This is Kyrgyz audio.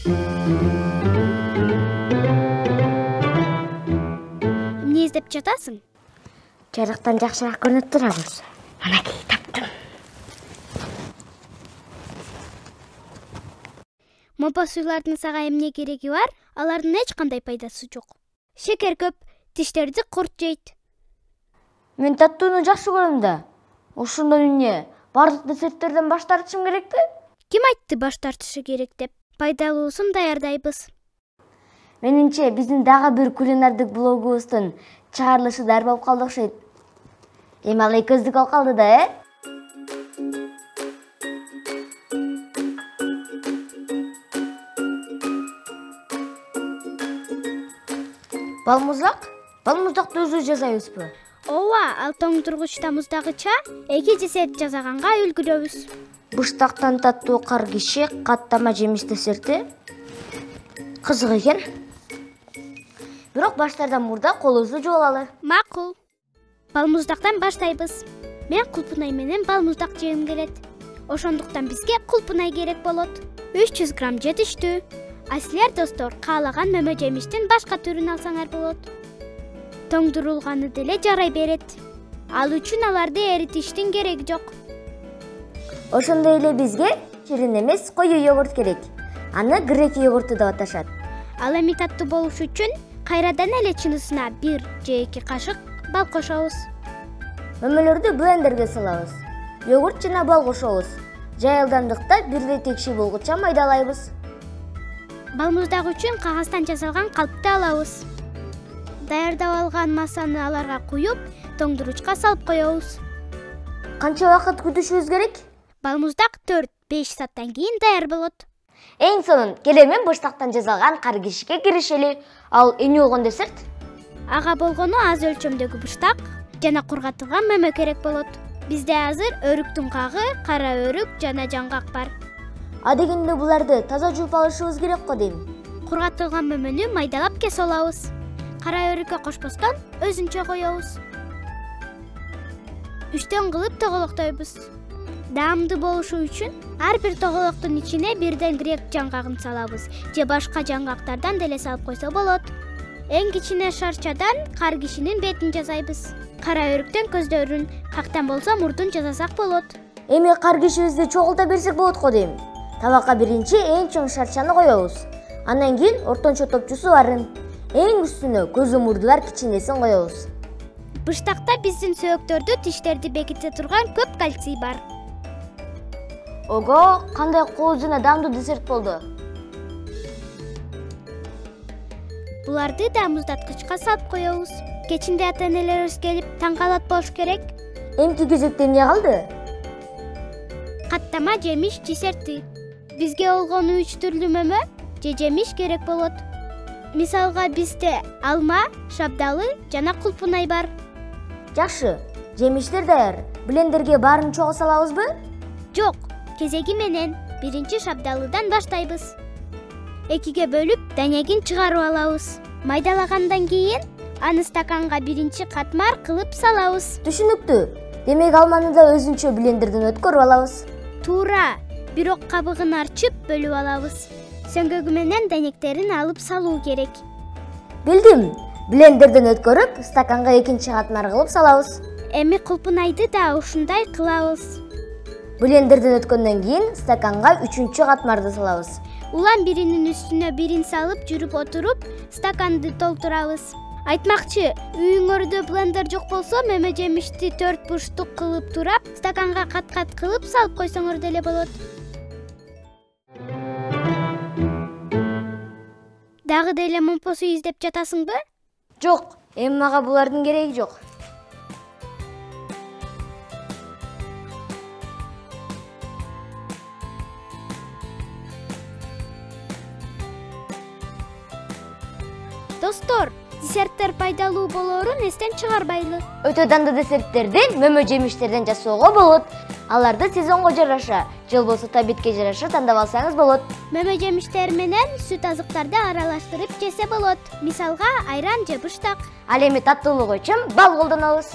Эмне издеп жатасың? Жарыктан жакшыраак көрүнүп турабыз. Анакей таптым. Момпо суйлардын сага эмне кереги бар? Алардын эч кандай пайдасы жок. Шекер көп, тиштерди курт жейт. Мен таттууну жакшы көрөм да. Ошондон эмне? Бардык десерттерден баш тартышым керекпи? Ким айтты баш тартышы керек деп? Пайдалуусун даярдайбыз. Менимче биздин дагы бир кулинардык блогубуздун чыгарылышы даяр болуп калды окшойт. Эми ал экөөбүздүк болуп калды да, Балмуздак? Балмуздакты өзүбүз жасайбызбы? Ооба, ал тоңдургучта муздагыча 2 десерт жасаганга үлгүрөбүз. Быштактан таттуу кар киши, каттама жемиш десерти. Кызык экен. Бирок баштардан мурда колубузду жууп алалы. Макул. Балмуздактан баштайбыз. Мен кулпунай менен балмуздак жегим келет. Ошондуктан бизге кулпунай керек болот. 300 грамм жетиштүү. А силер достор каалаган мөмө жемиштин башка түрүн алсаңар болот. Тоңдурулганы деле жарай берет. Ал үчүн аларды эритиштин кереги жок. Ошондой эле бизге ширин эмес кою йогурт керек. Аны грек йогурту деп аташат. Ал эми таттуу болуш үчүн кайрадан эле чынысына 1 же 2 кашык бал кошобуз. Мөмөлөрдү блендерге салабыз. Йогурт жана бал кошобуз. Жайылдандыкта бирдей текши болгуча майдалайбыз. Балмуздак үчүн кагаздан жасалган калпты алабыз. Даярдап алган массаны аларга куюп, тоңдуручка салып коебуз. Канча убакыт күтүшүбүз керек? Балмуздак 4-5 сааттан кийин даяр болот. Эң сонун келемен быштактан жасалган кар кишиге киришели. Ал эне болгон десерт? Ага болгону аз өлчөмдөгү быштак жана кургатылган мөмө керек болот. Бизде азыр өрүктүн кагы, кара өрүк жана жаңгак бар. А дегенде буларды таза жууп алышыбыз керек го дейм. Кургатылган мөмөнү майдалап кесип алабыз. Кара өрүккө кошпостон өзүнчө коебуз. 3төн кылып тоголоктойбуз. Даамдуу болушу үчүн ар бир тоголоктун ичине бирден грек жаңгагын салабыз же башка жаңгактардан деле салып койсо болот. Эң кичине шарчадан кар кишинин бетин жасайбыз. Кара өрүктөн көздөрүн, кактан болсо мурдун жасасак болот. Эми кар кишибизди чогулта берсек болот го дейм. Табакка биринчи эң чоң шарчаны коебуз. Андан кийин ортончо топчусу барын. Эң үстүнө көзү мурду бар кичинесин коебуз. Быштакта биздин сөөктөрдү, тиштерди беките турган көп кальций бар. Ого, кандай кооз жана даамдуу десерт болду. Буларды да муздаткычка салып коебуз. Кечинде ата-энелерибиз келип таң калат болуш керек. Эмки кезекте эмне калды? Каттама жемиш десерти. Бизге болгону 3 түрлүү мөмө же жемиш керек болот. Мисалга бизде алма, шабдалы жана кулпунай бар. Жакшы, жемиштер даяр. Блендерге баарын чогуу салабызбы? Жок, кезеги менен биринчи шабдалыдан баштайбыз. 2ге бөлүп, данегин чыгарып алабыз. Майдалагандан кийин аны стаканга биринчи катмар кылып салабыз. Түшүнүктүү. Демек алманы да өзүнчө блендерден өткөрүп алабыз. Туура, бирок кабыгын арчып бөлүп алабыз. Сөңгөгү менен данектерин алып салуу керек. Билдим. Блендерден өткөрүп, стаканга экинчи катмар кылып салабыз. Эми кулпунайды да ушундай кылабыз. Блендерден өткөндөн кийин стаканга 3-чү катмарды салабыз. Улам биринин үстүнө бирин салып жүрүп отуруп, стаканды толтурабыз. Айтмакчы, үйүңөрдө блендер жок болсо, мөмө жемишти 4 бурчтук кылып турап, стаканга кат-кат кылып салып койсоңор деле болот. Дагы деле момпосу издеп жатасыңбы? Жок, эми мага булардын кереги жок. Достор, десерттер пайдалуу болоорун эстен чыгарбайлы. Өтө дандуу десерттерди мөмө жемиштерден жасоого болот. Аларды сезонго жараша, же болбосо табитке жараша тандап алсаңыз болот. Мөмө жемиштер менен сүт азыктарды аралаштырып жесе болот. Мисалга, айран же быштак. Ал эми таттуулугу үчүн бал колдонобуз.